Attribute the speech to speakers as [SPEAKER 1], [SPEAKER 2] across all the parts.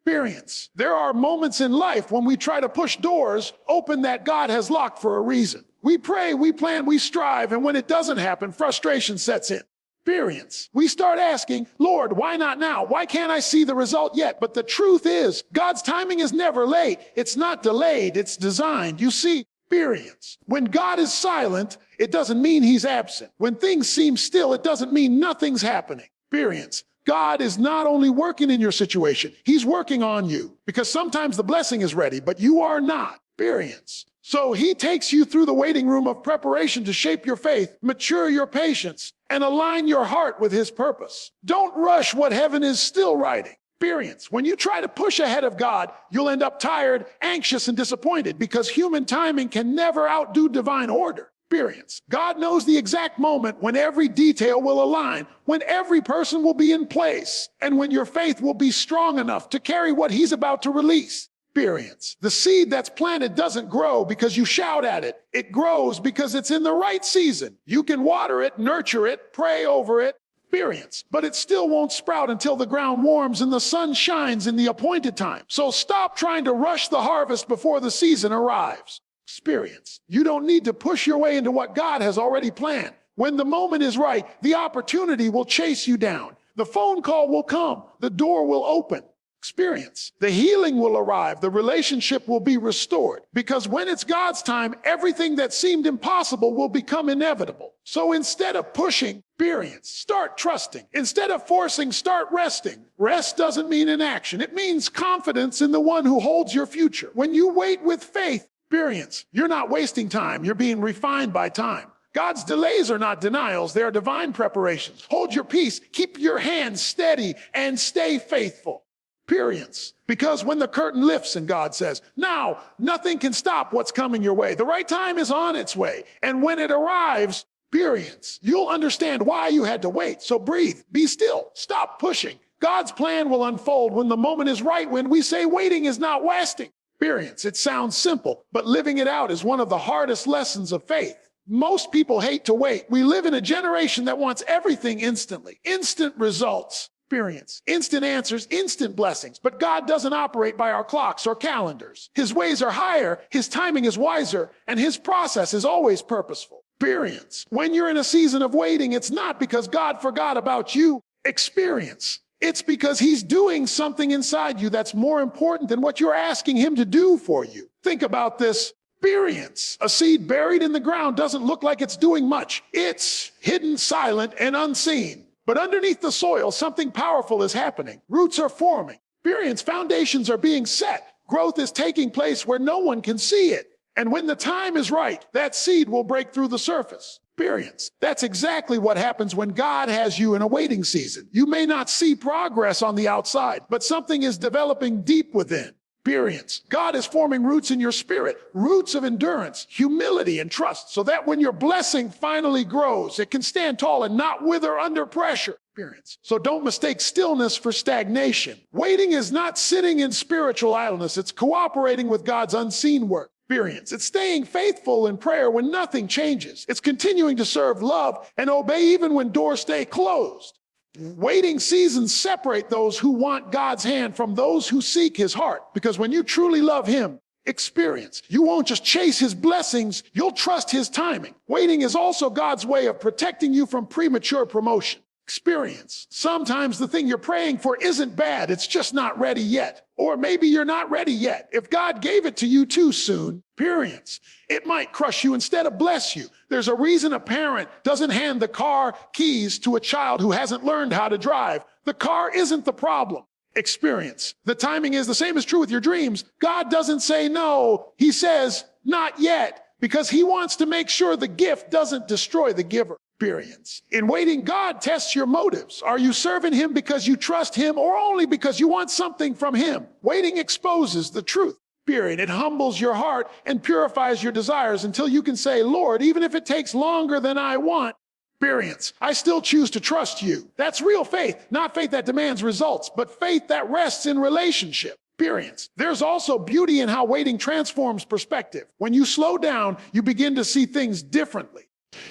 [SPEAKER 1] Experience. There are moments in life when we try to push doors open that God has locked for a reason. We pray, we plan, we strive, and when it doesn't happen, frustration sets in. Experience. We start asking, Lord, why not now? Why can't I see the result yet? But the truth is, God's timing is never late. It's not delayed, it's designed. You see, experience. When God is silent, it doesn't mean he's absent. When things seem still, it doesn't mean nothing's happening. Experience. God is not only working in your situation, he's working on you. Because sometimes the blessing is ready, but you are not. Experience. So he takes you through the waiting room of preparation to shape your faith, mature your patience, and align your heart with his purpose. Don't rush what heaven is still writing. Experience. When you try to push ahead of God, you'll end up tired, anxious, and disappointed because human timing can never outdo divine order. Experience. God knows the exact moment when every detail will align, when every person will be in place, and when your faith will be strong enough to carry what he's about to release. Experience. The seed that's planted doesn't grow because you shout at it. It grows because it's in the right season. You can water it, nurture it, pray over it. Experience. But it still won't sprout until the ground warms and the sun shines in the appointed time. So stop trying to rush the harvest before the season arrives. Experience. You don't need to push your way into what God has already planned. When the moment is right, the opportunity will chase you down. The phone call will come. The door will open. Experience. The healing will arrive. The relationship will be restored. Because when it's God's time, everything that seemed impossible will become inevitable. So instead of pushing, experience. Start trusting. Instead of forcing, start resting. Rest doesn't mean inaction. It means confidence in the one who holds your future. When you wait with faith, experience. You're not wasting time. You're being refined by time. God's delays are not denials. They are divine preparations. Hold your peace. Keep your hands steady and stay faithful. Experience. Because when the curtain lifts and God says, now, nothing can stop what's coming your way. The right time is on its way. And when it arrives, experience. You'll understand why you had to wait. So breathe. Be still. Stop pushing. God's plan will unfold when the moment is right, when we say waiting is not wasting. Experience. It sounds simple, but living it out is one of the hardest lessons of faith. Most people hate to wait. We live in a generation that wants everything instantly. Instant results. Experience. Instant answers, instant blessings. But God doesn't operate by our clocks or calendars. His ways are higher, his timing is wiser, and his process is always purposeful. Experience. When you're in a season of waiting, it's not because God forgot about you. Experience. It's because he's doing something inside you that's more important than what you're asking him to do for you. Think about this. Experience. A seed buried in the ground doesn't look like it's doing much. It's hidden, silent, and unseen. But underneath the soil, something powerful is happening. Roots are forming. Experience. Foundations are being set. Growth is taking place where no one can see it. And when the time is right, that seed will break through the surface. Experience. That's exactly what happens when God has you in a waiting season. You may not see progress on the outside, but something is developing deep within. Experience. God is forming roots in your spirit, roots of endurance, humility, and trust, so that when your blessing finally grows, it can stand tall and not wither under pressure. Experience. So don't mistake stillness for stagnation. Waiting is not sitting in spiritual idleness. It's cooperating with God's unseen work. Experience. It's staying faithful in prayer when nothing changes. It's continuing to serve, love, and obey even when doors stay closed. Waiting seasons separate those who want God's hand from those who seek his heart. Because when you truly love him, experience, you won't just chase his blessings, you'll trust his timing. Waiting is also God's way of protecting you from premature promotion. Experience. Sometimes the thing you're praying for isn't bad, it's just not ready yet. Or maybe you're not ready yet. If God gave it to you too soon, experience, it might crush you instead of bless you. There's a reason a parent doesn't hand the car keys to a child who hasn't learned how to drive. The car isn't the problem. Experience. The timing is the same is true with your dreams. God doesn't say no. He says, not yet, because he wants to make sure the gift doesn't destroy the giver. Experience. In waiting, God tests your motives. Are you serving him because you trust him or only because you want something from him? Waiting exposes the truth. Period. It humbles your heart and purifies your desires until you can say, Lord, even if it takes longer than I want, experience, I still choose to trust you. That's real faith, not faith that demands results, but faith that rests in relationship. Experience. There's also beauty in how waiting transforms perspective. When you slow down, you begin to see things differently.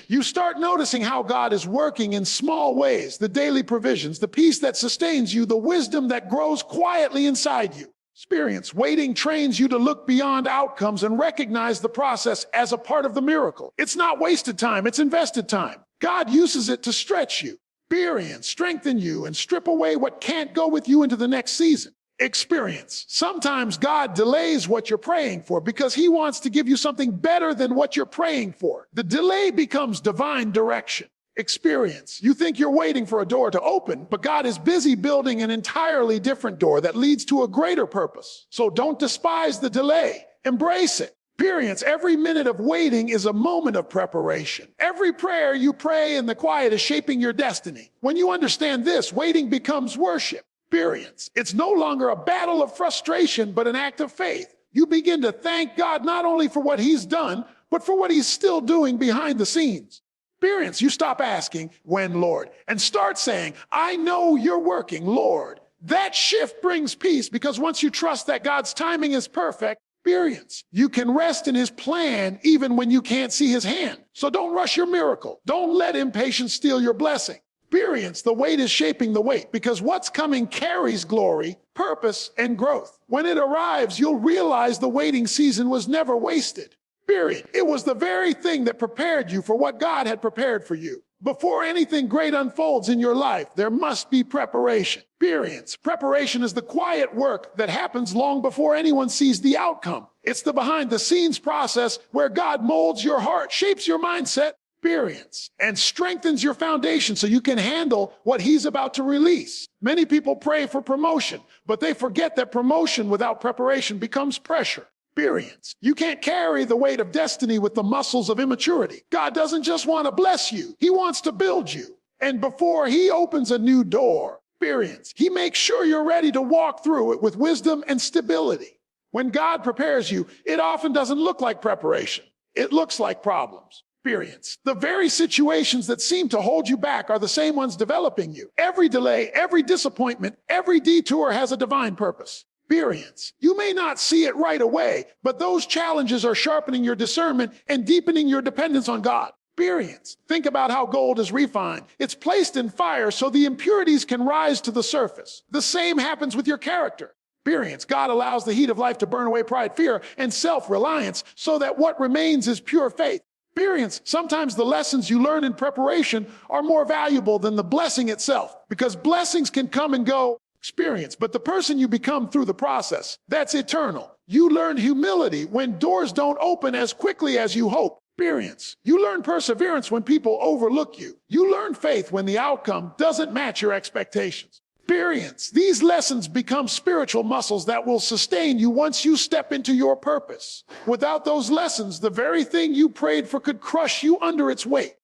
[SPEAKER 1] You start noticing how God is working in small ways, the daily provisions, the peace that sustains you, the wisdom that grows quietly inside you. Experience. Waiting trains you to look beyond outcomes and recognize the process as a part of the miracle. It's not wasted time, it's invested time. God uses it to stretch you, experience, strengthen you, and strip away what can't go with you into the next season. Experience. Sometimes God delays what you're praying for because he wants to give you something better than what you're praying for. The delay becomes divine direction. Experience. You think you're waiting for a door to open, but God is busy building an entirely different door that leads to a greater purpose. So don't despise the delay. Embrace it. Experience. Every minute of waiting is a moment of preparation. Every prayer you pray in the quiet is shaping your destiny. When you understand this, waiting becomes worship. Experience. It's no longer a battle of frustration, but an act of faith. You begin to thank God not only for what he's done, but for what he's still doing behind the scenes. Experience. You stop asking, when, Lord, and start saying, I know you're working, Lord. That shift brings peace because once you trust that God's timing is perfect, experience. You can rest in his plan even when you can't see his hand. So don't rush your miracle. Don't let impatience steal your blessing. Experience. The wait is shaping the wait because what's coming carries glory, purpose, and growth. When it arrives, you'll realize the waiting season was never wasted. Period. It was the very thing that prepared you for what God had prepared for you. Before anything great unfolds in your life, there must be preparation. Experience. Preparation is the quiet work that happens long before anyone sees the outcome. It's the behind-the-scenes process where God molds your heart, shapes your mindset, experience, and strengthens your foundation so you can handle what he's about to release. Many people pray for promotion, but they forget that promotion without preparation becomes pressure. Experience. You can't carry the weight of destiny with the muscles of immaturity. God doesn't just want to bless you. He wants to build you. And before he opens a new door, experience, he makes sure you're ready to walk through it with wisdom and stability. When God prepares you, it often doesn't look like preparation. It looks like problems. Experience. The very situations that seem to hold you back are the same ones developing you. Every delay, every disappointment, every detour has a divine purpose. Experience. You may not see it right away, but those challenges are sharpening your discernment and deepening your dependence on God. Experience. Think about how gold is refined. It's placed in fire so the impurities can rise to the surface. The same happens with your character. Experience. God allows the heat of life to burn away pride, fear, and self-reliance so that what remains is pure faith. Experience. Sometimes the lessons you learn in preparation are more valuable than the blessing itself because blessings can come and go. Experience. But the person you become through the process, that's eternal. You learn humility when doors don't open as quickly as you hope. Experience. You learn perseverance when people overlook you. You learn faith when the outcome doesn't match your expectations. Experience. These lessons become spiritual muscles that will sustain you once you step into your purpose. Without those lessons, the very thing you prayed for could crush you under its weight.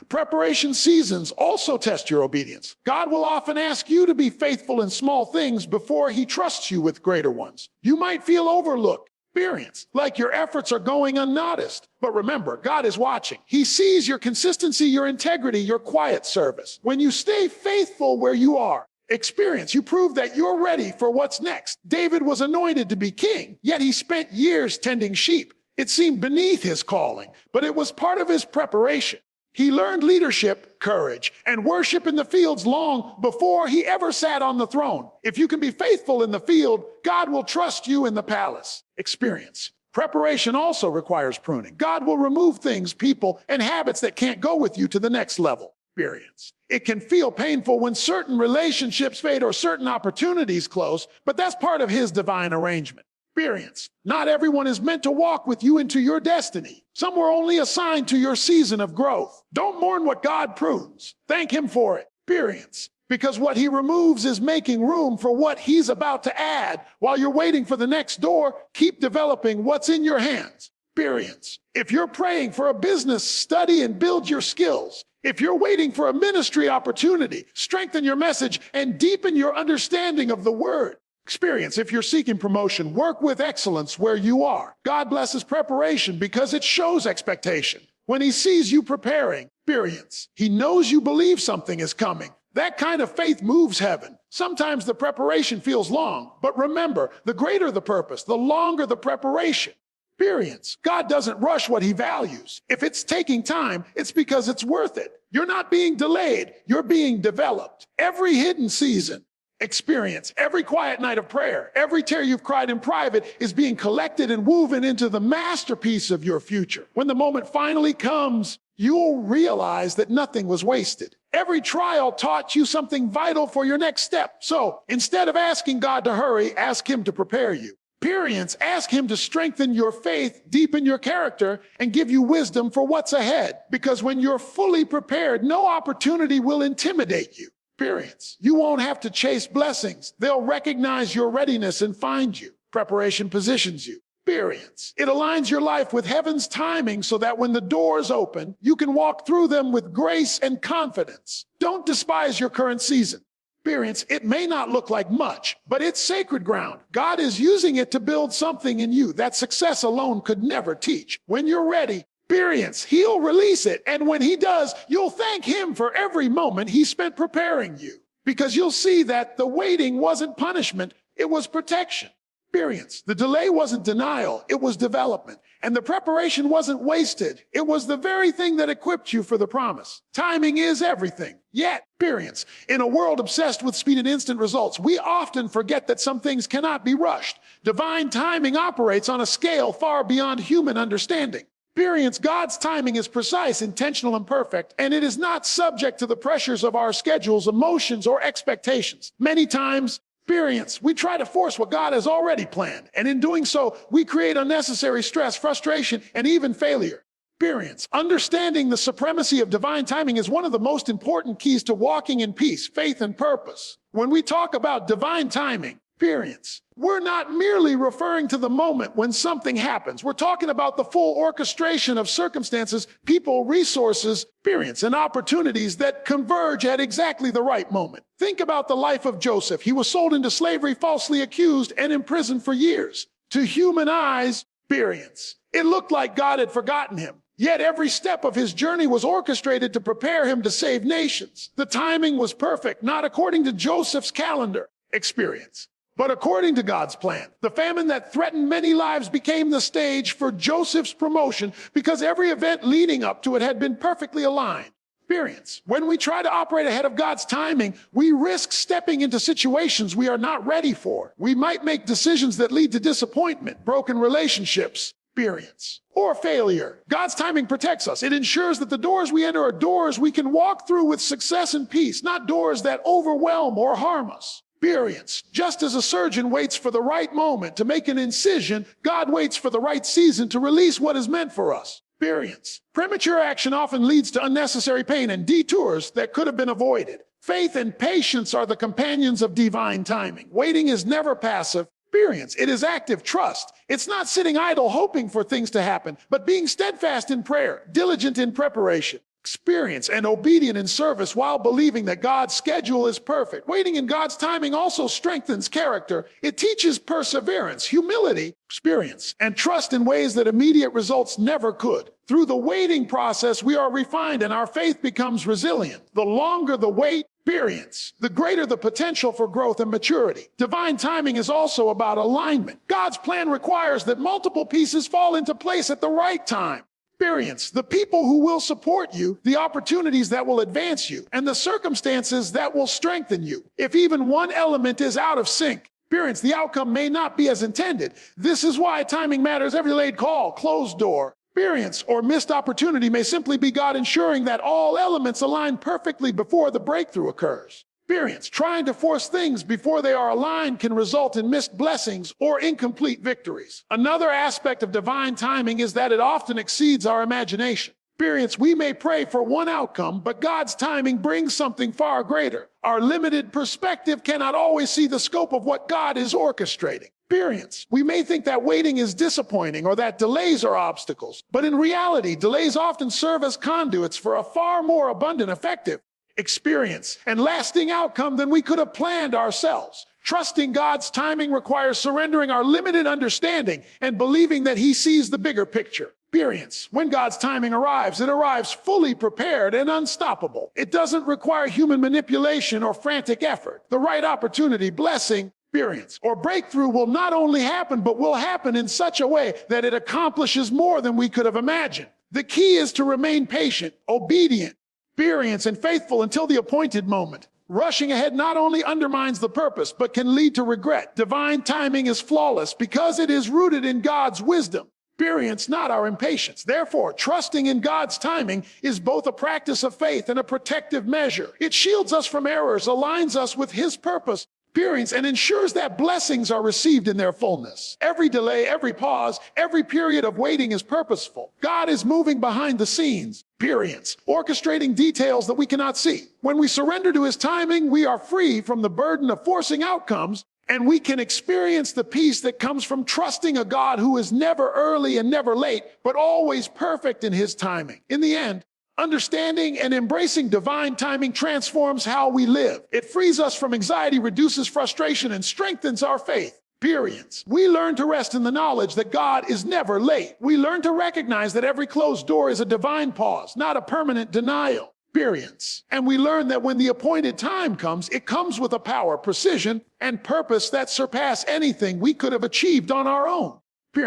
[SPEAKER 1] Preparation seasons also test your obedience. God will often ask you to be faithful in small things before he trusts you with greater ones. You might feel overlooked, experience, like your efforts are going unnoticed. But remember, God is watching. He sees your consistency, your integrity, your quiet service. When you stay faithful where you are, experience, you prove that you're ready for what's next. David was anointed to be king, yet he spent years tending sheep. It seemed beneath his calling, but it was part of his preparation. He learned leadership, courage, and worship in the fields long before he ever sat on the throne. If you can be faithful in the field, God will trust you in the palace. Experience. Preparation also requires pruning. God will remove things, people, and habits that can't go with you to the next level. Experience. It can feel painful when certain relationships fade or certain opportunities close, but that's part of his divine arrangement. Experience. Not everyone is meant to walk with you into your destiny. Some were only assigned to your season of growth. Don't mourn what God prunes. Thank him for it. Experience. Because what he removes is making room for what he's about to add. While you're waiting for the next door, keep developing what's in your hands. Experience. If you're praying for a business, study and build your skills. If you're waiting for a ministry opportunity, strengthen your message and deepen your understanding of the word. Experience. If you're seeking promotion, work with excellence where you are. God blesses preparation because it shows expectation. When he sees you preparing, experience. He knows you believe something is coming. That kind of faith moves heaven. Sometimes the preparation feels long, but remember, the greater the purpose, the longer the preparation. Experience. God doesn't rush what he values. If it's taking time, it's because it's worth it. You're not being delayed. You're being developed. Every hidden season, experience, every quiet night of prayer, every tear you've cried in private is being collected and woven into the masterpiece of your future. When the moment finally comes, you'll realize that nothing was wasted. Every trial taught you something vital for your next step. So instead of asking God to hurry, ask him to prepare you. Experience, ask him to strengthen your faith, deepen your character, and give you wisdom for what's ahead. Because when you're fully prepared, no opportunity will intimidate you. Experience. You won't have to chase blessings. They'll recognize your readiness and find you. Preparation positions you. Experience. It aligns your life with heaven's timing so that when the doors open, you can walk through them with grace and confidence. Don't despise your current season. Experience, it may not look like much, but it's sacred ground. God is using it to build something in you that success alone could never teach. When you're ready, experience, he'll release it. And when he does, you'll thank him for every moment he spent preparing you. Because you'll see that the waiting wasn't punishment, it was protection. Experience, the delay wasn't denial, it was development. And the preparation wasn't wasted. It was the very thing that equipped you for the promise. Timing is everything. Yet, experience. In a world obsessed with speed and instant results, we often forget that some things cannot be rushed. Divine timing operates on a scale far beyond human understanding. Experience, God's timing is precise, intentional, and perfect, and it is not subject to the pressures of our schedules, emotions, or expectations. Many times, experience, we try to force what God has already planned. And in doing so, we create unnecessary stress, frustration, and even failure. Experience. Understanding the supremacy of divine timing is one of the most important keys to walking in peace, faith, and purpose. When we talk about divine timing, experience, we're not merely referring to the moment when something happens. We're talking about the full orchestration of circumstances, people, resources, experience, and opportunities that converge at exactly the right moment. Think about the life of Joseph. He was sold into slavery, falsely accused, and imprisoned for years. To human eyes, experience, it looked like God had forgotten him. Yet every step of his journey was orchestrated to prepare him to save nations. The timing was perfect, not according to Joseph's calendar, experience, but according to God's plan. The famine that threatened many lives became the stage for Joseph's promotion because every event leading up to it had been perfectly aligned. Experience. When we try to operate ahead of God's timing, we risk stepping into situations we are not ready for. We might make decisions that lead to disappointment, broken relationships, experience, or failure. God's timing protects us. It ensures that the doors we enter are doors we can walk through with success and peace, not doors that overwhelm or harm us. Experience. Just as a surgeon waits for the right moment to make an incision, God waits for the right season to release what is meant for us. Experience. Premature action often leads to unnecessary pain and detours that could have been avoided. Faith and patience are the companions of divine timing. Waiting is never passive. Experience. It is active trust. It's not sitting idle hoping for things to happen, but being steadfast in prayer, diligent in preparation. Experience and obedient in service while believing that God's schedule is perfect. Waiting in God's timing also strengthens character. It teaches perseverance, humility, experience, and trust in ways that immediate results never could. Through the waiting process, we are refined and our faith becomes resilient. The longer the wait, experience, the greater the potential for growth and maturity. Divine timing is also about alignment. God's plan requires that multiple pieces fall into place at the right time. Experience, the people who will support you, the opportunities that will advance you, and the circumstances that will strengthen you. If even one element is out of sync, experience, the outcome may not be as intended. This is why timing matters. Every delayed call, closed door, experience, or missed opportunity may simply be God ensuring that all elements align perfectly before the breakthrough occurs. Experience, trying to force things before they are aligned can result in missed blessings or incomplete victories. Another aspect of divine timing is that it often exceeds our imagination. Experience, we may pray for one outcome, but God's timing brings something far greater. Our limited perspective cannot always see the scope of what God is orchestrating. Experience, we may think that waiting is disappointing or that delays are obstacles, but in reality, delays often serve as conduits for a far more abundant, effective experience and lasting outcome than we could have planned ourselves. Trusting God's timing requires surrendering our limited understanding and believing that He sees the bigger picture. Experience. When God's timing arrives, it arrives fully prepared and unstoppable. It doesn't require human manipulation or frantic effort. The right opportunity, blessing, Experience or breakthrough will not only happen, but will happen in such a way that it accomplishes more than we could have imagined. The key is to remain patient, obedient, experienced, and faithful until the appointed moment. Rushing ahead not only undermines the purpose, but can lead to regret. Divine timing is flawless because it is rooted in God's wisdom. Experience, not our impatience. Therefore, trusting in God's timing is both a practice of faith and a protective measure. It shields us from errors, aligns us with His purpose, experience, and ensures that blessings are received in their fullness. Every delay, every pause, every period of waiting is purposeful. God is moving behind the scenes, experience, orchestrating details that we cannot see. When we surrender to His timing, we are free from the burden of forcing outcomes, and we can experience the peace that comes from trusting a God who is never early and never late, but always perfect in His timing. In the end, understanding and embracing divine timing transforms how we live. It frees us from anxiety, reduces frustration, and strengthens our faith. Experience. We learn to rest in the knowledge that God is never late. We learn to recognize that every closed door is a divine pause, not a permanent denial. Experience. And we learn that when the appointed time comes, it comes with a power, precision, and purpose that surpass anything we could have achieved on our own.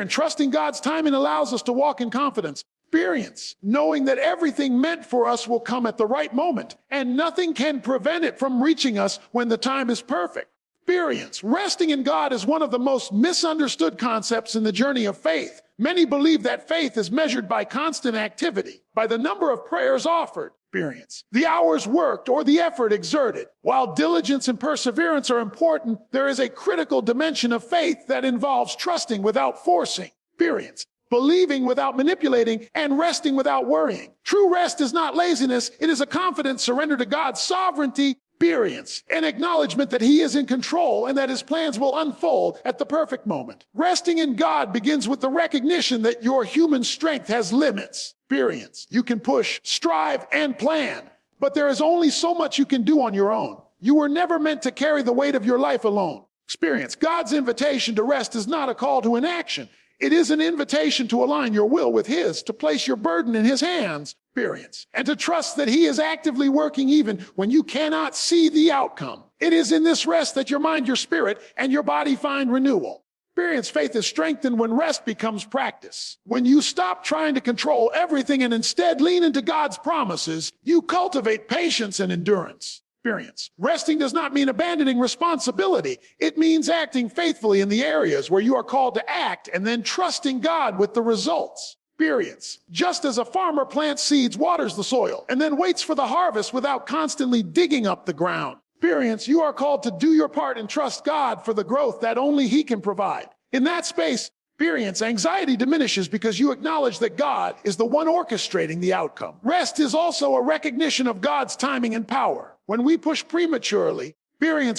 [SPEAKER 1] Trusting God's timing allows us to walk in confidence. Experience, knowing that everything meant for us will come at the right moment, and nothing can prevent it from reaching us when the time is perfect. Experience, resting in God is one of the most misunderstood concepts in the journey of faith. Many believe that faith is measured by constant activity, by the number of prayers offered. Experience, the hours worked, or the effort exerted. While diligence and perseverance are important, there is a critical dimension of faith that involves trusting without forcing. Experience, believing without manipulating, and resting without worrying. True rest is not laziness. It is a confident surrender to God's sovereignty. Experience, an acknowledgement that He is in control and that His plans will unfold at the perfect moment. Resting in God begins with the recognition that your human strength has limits. Experience, you can push, strive, and plan, but there is only so much you can do on your own. You were never meant to carry the weight of your life alone. Experience, God's invitation to rest is not a call to inaction. It is an invitation to align your will with His, to place your burden in His hands. Experience, and to trust that He is actively working even when you cannot see the outcome. It is in this rest that your mind, your spirit, and your body find renewal. Experience, faith is strengthened when rest becomes practice. When you stop trying to control everything and instead lean into God's promises, you cultivate patience and endurance. Experience, resting does not mean abandoning responsibility. It means acting faithfully in the areas where you are called to act and then trusting God with the results. Experience, just as a farmer plants seeds, waters the soil, and then waits for the harvest without constantly digging up the ground. Experience, you are called to do your part and trust God for the growth that only He can provide. In that space, experience, anxiety diminishes because you acknowledge that God is the one orchestrating the outcome. Rest is also a recognition of God's timing and power. When we push prematurely,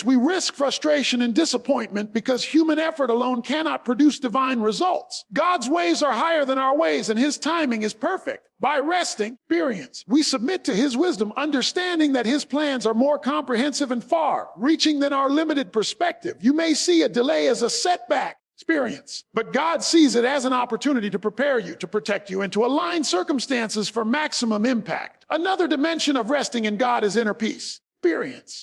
[SPEAKER 1] we risk frustration and disappointment because human effort alone cannot produce divine results. God's ways are higher than our ways, and His timing is perfect. By resting, we submit to His wisdom, understanding that His plans are more comprehensive and far-reaching than our limited perspective. You may see a delay as a setback, but God sees it as an opportunity to prepare you, to protect you, and to align circumstances for maximum impact. Another dimension of resting in God is inner peace.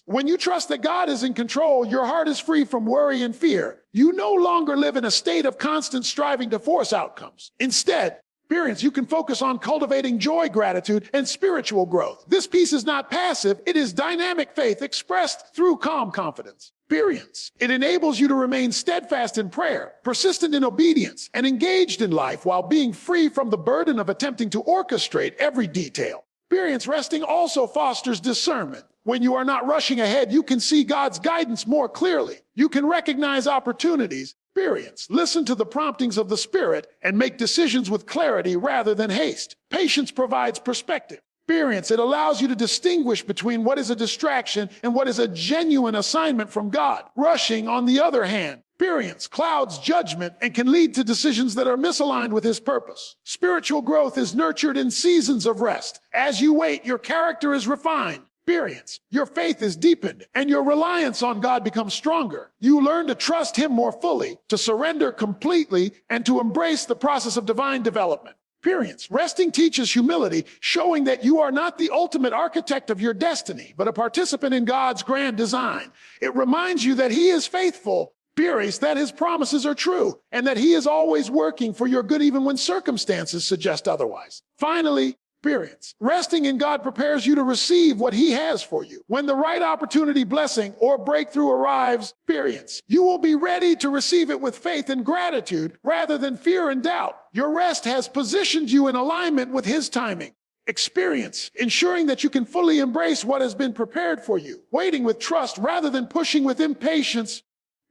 [SPEAKER 1] When you trust that God is in control, your heart is free from worry and fear. You no longer live in a state of constant striving to force outcomes. Instead, you can focus on cultivating joy, gratitude, and spiritual growth. This peace is not passive. It is dynamic faith expressed through calm confidence. It enables you to remain steadfast in prayer, persistent in obedience, and engaged in life while being free from the burden of attempting to orchestrate every detail. Resting also fosters discernment. When you are not rushing ahead, you can see God's guidance more clearly. You can recognize opportunities, listen to the promptings of the Spirit, and make decisions with clarity rather than haste. Patience provides perspective. It allows you to distinguish between what is a distraction and what is a genuine assignment from God. Rushing, on the other hand, clouds judgment and can lead to decisions that are misaligned with His purpose. Spiritual growth is nurtured in seasons of rest. As you wait, your character is refined. Your faith is deepened, and your reliance on God becomes stronger. You learn to trust Him more fully, to surrender completely, and to embrace the process of divine development. Experience. Resting teaches humility, showing that you are not the ultimate architect of your destiny, but a participant in God's grand design. It reminds you that He is faithful, experience that His promises are true, and that He is always working for your good even when circumstances suggest otherwise. Finally, experience. Resting in God prepares you to receive what He has for you. When the right opportunity, blessing, or breakthrough arrives, experience. You will be ready to receive it with faith and gratitude rather than fear and doubt. Your rest has positioned you in alignment with His timing. Experience, ensuring that you can fully embrace what has been prepared for you. Waiting with trust rather than pushing with impatience.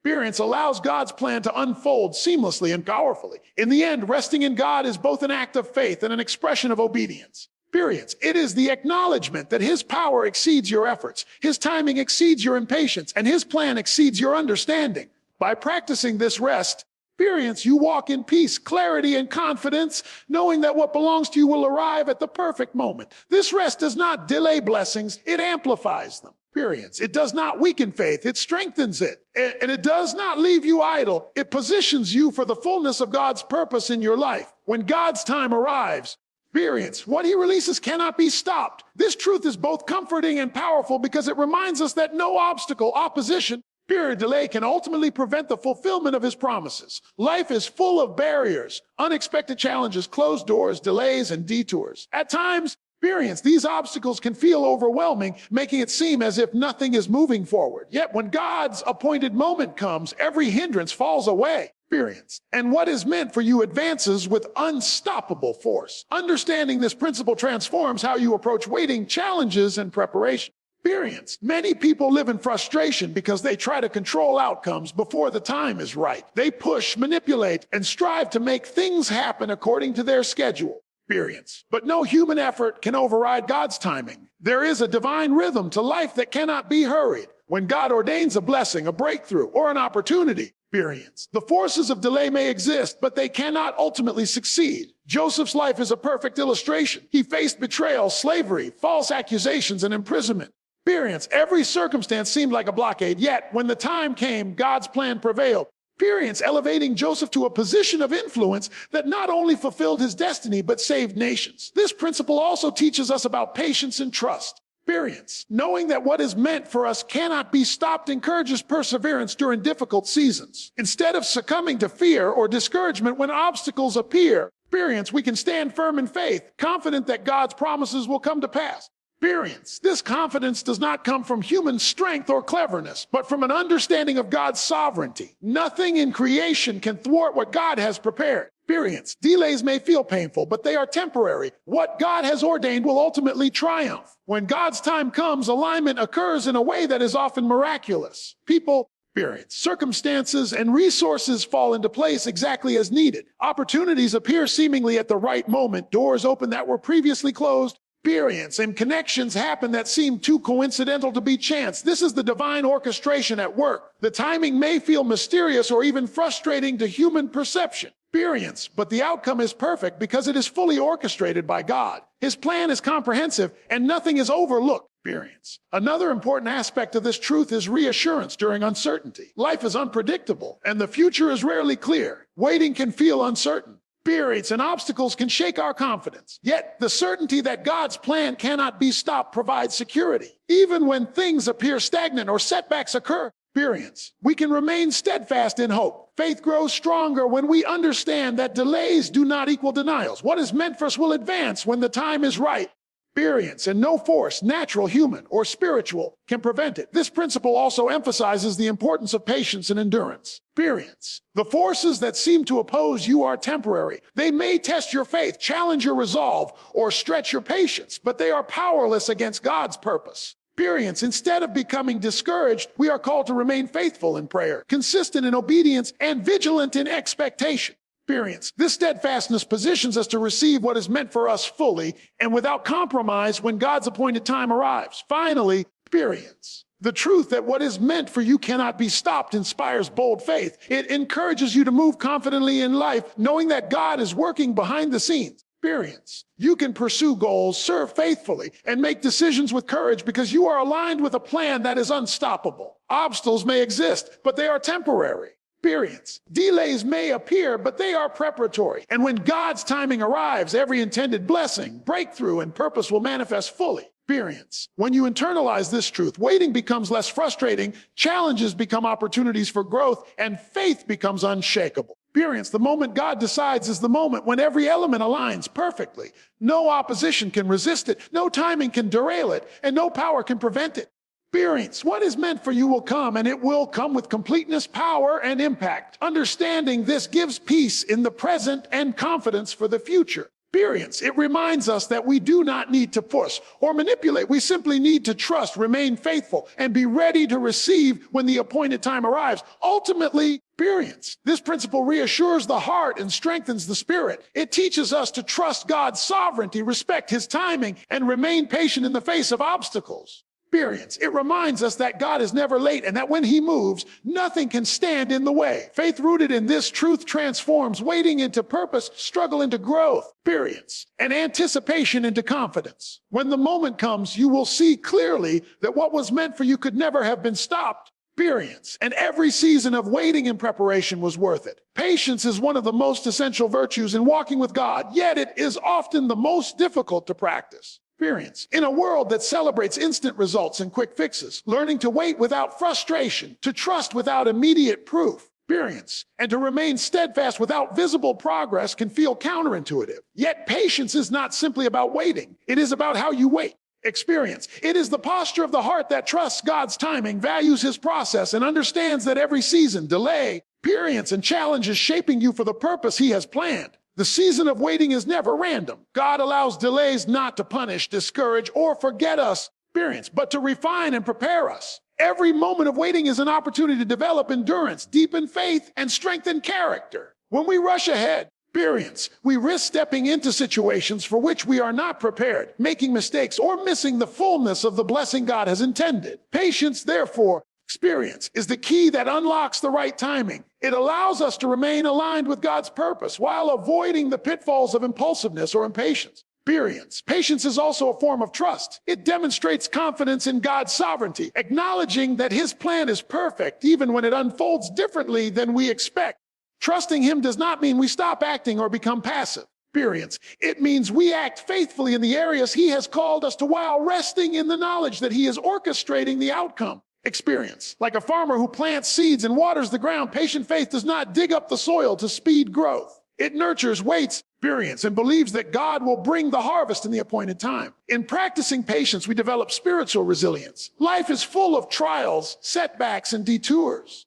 [SPEAKER 1] Experience allows God's plan to unfold seamlessly and powerfully. In the end, resting in God is both an act of faith and an expression of obedience. Experience. It is the acknowledgement that His power exceeds your efforts, His timing exceeds your impatience, and His plan exceeds your understanding. By practicing this rest, experience, you walk in peace, clarity, and confidence, knowing that what belongs to you will arrive at the perfect moment. This rest does not delay blessings, it amplifies them. Experience. It does not weaken faith, it strengthens it. And it does not leave you idle. It positions you for the fullness of God's purpose in your life. When God's time arrives, experience, what He releases cannot be stopped. This truth is both comforting and powerful because it reminds us that no obstacle, opposition, fear, or delay can ultimately prevent the fulfillment of His promises. Life is full of barriers, unexpected challenges, closed doors, delays, and detours. At times, experience, these obstacles can feel overwhelming, making it seem as if nothing is moving forward. Yet when God's appointed moment comes, every hindrance falls away. Experience. And what is meant for you advances with unstoppable force. Understanding this principle transforms how you approach waiting, challenges, and preparation. Experience. Many people live in frustration because they try to control outcomes before the time is right. They push, manipulate, and strive to make things happen according to their schedule. Experience. But no human effort can override God's timing. There is a divine rhythm to life that cannot be hurried. When God ordains a blessing, a breakthrough, or an opportunity, experience. The forces of delay may exist, but they cannot ultimately succeed. Joseph's life is a perfect illustration. He faced betrayal, slavery, false accusations, and imprisonment. Experience. Every circumstance seemed like a blockade, yet when the time came, God's plan prevailed. Experience, elevating Joseph to a position of influence that not only fulfilled his destiny, but saved nations. This principle also teaches us about patience and trust. Experience, knowing that what is meant for us cannot be stopped, encourages perseverance during difficult seasons. Instead of succumbing to fear or discouragement when obstacles appear, experience, we can stand firm in faith, confident that God's promises will come to pass. Experience. This confidence does not come from human strength or cleverness, but from an understanding of God's sovereignty. Nothing in creation can thwart what God has prepared. Experience. Delays may feel painful, but they are temporary. What God has ordained will ultimately triumph. When God's time comes, alignment occurs in a way that is often miraculous. People, experience, circumstances, and resources fall into place exactly as needed. Opportunities appear seemingly at the right moment. Doors open that were previously closed. Experience and connections happen that seem too coincidental to be chance. This is the divine orchestration at work. The timing may feel mysterious or even frustrating to human perception. Experience, but the outcome is perfect because it is fully orchestrated by God. His plan is comprehensive and nothing is overlooked. Experience. Another important aspect of this truth is reassurance during uncertainty. Life is unpredictable and the future is rarely clear. Waiting can feel uncertain. Experience and obstacles can shake our confidence. Yet the certainty that God's plan cannot be stopped provides security. Even when things appear stagnant or setbacks occur, experience, we can remain steadfast in hope. Faith grows stronger when we understand that delays do not equal denials. What is meant for us will advance when the time is right. Experience and no force, natural, human, or spiritual, can prevent it. This principle also emphasizes the importance of patience and endurance. Experience. The forces that seem to oppose you are temporary. They may test your faith, challenge your resolve, or stretch your patience, but they are powerless against God's purpose. Experience. Instead of becoming discouraged, we are called to remain faithful in prayer, consistent in obedience, and vigilant in expectation. Experience. This steadfastness positions us to receive what is meant for us fully and without compromise when God's appointed time arrives. Finally, experience. The truth that what is meant for you cannot be stopped inspires bold faith. It encourages you to move confidently in life, knowing that God is working behind the scenes. Experience. You can pursue goals, serve faithfully, and make decisions with courage because you are aligned with a plan that is unstoppable. Obstacles may exist, but they are temporary. Experience. Delays may appear, but they are preparatory. And when God's timing arrives, every intended blessing, breakthrough, and purpose will manifest fully. Experience. When you internalize this truth, waiting becomes less frustrating, challenges become opportunities for growth, and faith becomes unshakable. Experience. The moment God decides is the moment when every element aligns perfectly. No opposition can resist it, no timing can derail it, and no power can prevent it. Experience. What is meant for you will come, and it will come with completeness, power, and impact. Understanding this gives peace in the present and confidence for the future. Experience. It reminds us that we do not need to push or manipulate. We simply need to trust, remain faithful, and be ready to receive when the appointed time arrives. Ultimately, experience. This principle reassures the heart and strengthens the spirit. It teaches us to trust God's sovereignty, respect his timing, and remain patient in the face of obstacles. Experience. It reminds us that God is never late and that when he moves, nothing can stand in the way. Faith rooted in this truth transforms waiting into purpose, struggle into growth, experience, and anticipation into confidence. When the moment comes, you will see clearly that what was meant for you could never have been stopped. Experience. And every season of waiting and preparation was worth it. Patience is one of the most essential virtues in walking with God, yet it is often the most difficult to practice. Experience. In a world that celebrates instant results and quick fixes, learning to wait without frustration, to trust without immediate proof, experience, and to remain steadfast without visible progress can feel counterintuitive. Yet patience is not simply about waiting. It is about how you wait. Experience. It is the posture of the heart that trusts God's timing, values his process, and understands that every season, delay, experience, and challenge is shaping you for the purpose he has planned. The season of waiting is never random. God allows delays not to punish, discourage, or forget us, experience, but to refine and prepare us. Every moment of waiting is an opportunity to develop endurance, deepen faith, and strengthen character. When we rush ahead, experience, we risk stepping into situations for which we are not prepared, making mistakes, or missing the fullness of the blessing God has intended. Patience, therefore, experience, is the key that unlocks the right timing. It allows us to remain aligned with God's purpose while avoiding the pitfalls of impulsiveness or impatience. Experience. Patience is also a form of trust. It demonstrates confidence in God's sovereignty, acknowledging that his plan is perfect even when it unfolds differently than we expect. Trusting him does not mean we stop acting or become passive. Experience. It means we act faithfully in the areas he has called us to while resting in the knowledge that he is orchestrating the outcome. Experience. Like a farmer who plants seeds and waters the ground, patient faith does not dig up the soil to speed growth. It nurtures, waits, experience, and believes that God will bring the harvest in the appointed time. In practicing patience, we develop spiritual resilience. Life is full of trials, setbacks, and detours.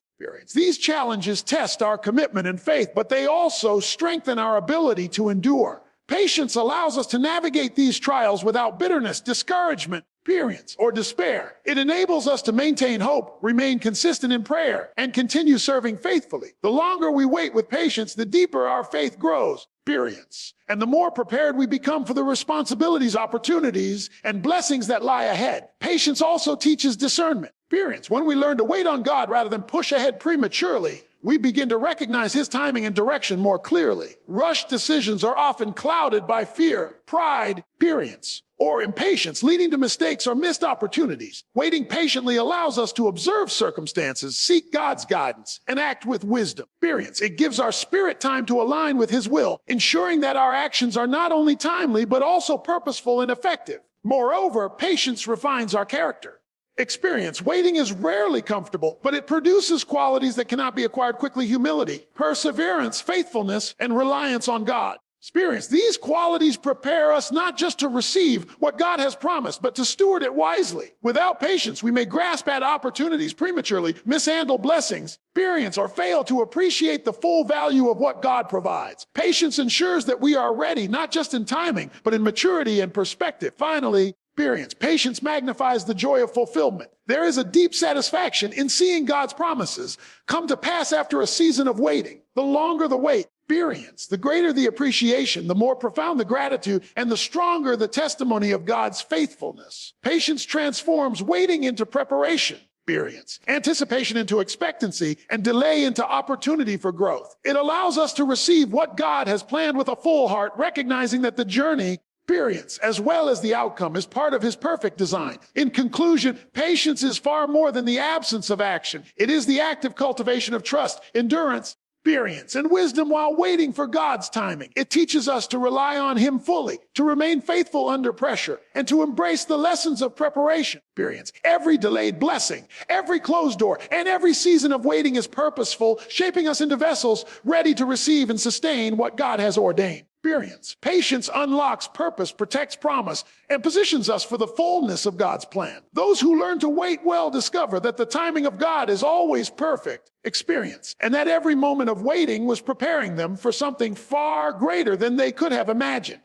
[SPEAKER 1] These challenges test our commitment and faith, but they also strengthen our ability to endure. Patience allows us to navigate these trials without bitterness, discouragement, experience, or despair. It enables us to maintain hope, remain consistent in prayer, and continue serving faithfully. The longer we wait with patience, the deeper our faith grows. Experience. And the more prepared we become for the responsibilities, opportunities, and blessings that lie ahead. Patience also teaches discernment. Experience. When we learn to wait on God rather than push ahead prematurely, we begin to recognize his timing and direction more clearly. Rushed decisions are often clouded by fear, pride, experience, or impatience, leading to mistakes or missed opportunities. Waiting patiently allows us to observe circumstances, seek God's guidance, and act with wisdom. Experience. It gives our spirit time to align with his will, ensuring that our actions are not only timely, but also purposeful and effective. Moreover, patience refines our character. Experience. Waiting is rarely comfortable, but it produces qualities that cannot be acquired quickly: humility, perseverance, faithfulness, and reliance on God. Experience. These qualities prepare us not just to receive what God has promised, but to steward it wisely. Without patience, we may grasp at opportunities prematurely, mishandle blessings, experience, or fail to appreciate the full value of what God provides. Patience ensures that we are ready, not just in timing, but in maturity and perspective. Finally, experience. Patience magnifies the joy of fulfillment. There is a deep satisfaction in seeing God's promises come to pass after a season of waiting. The longer the wait, experience, the greater the appreciation, the more profound the gratitude, and the stronger the testimony of God's faithfulness. Patience transforms waiting into preparation. Experience, anticipation into expectancy, and delay into opportunity for growth. It allows us to receive what God has planned with a full heart, recognizing that the journey Experience, as well as the outcome, is part of his perfect design. In conclusion, patience is far more than the absence of action. It is the active cultivation of trust, endurance, experience, and wisdom while waiting for God's timing. It teaches us to rely on him fully, to remain faithful under pressure, and to embrace the lessons of preparation. Experience. Every delayed blessing, every closed door, and every season of waiting is purposeful, shaping us into vessels ready to receive and sustain what God has ordained. Experience. Patience unlocks purpose, protects promise, and positions us for the fullness of God's plan. Those who learn to wait well discover that the timing of God is always perfect. Experience. And that every moment of waiting was preparing them for something far greater than they could have imagined.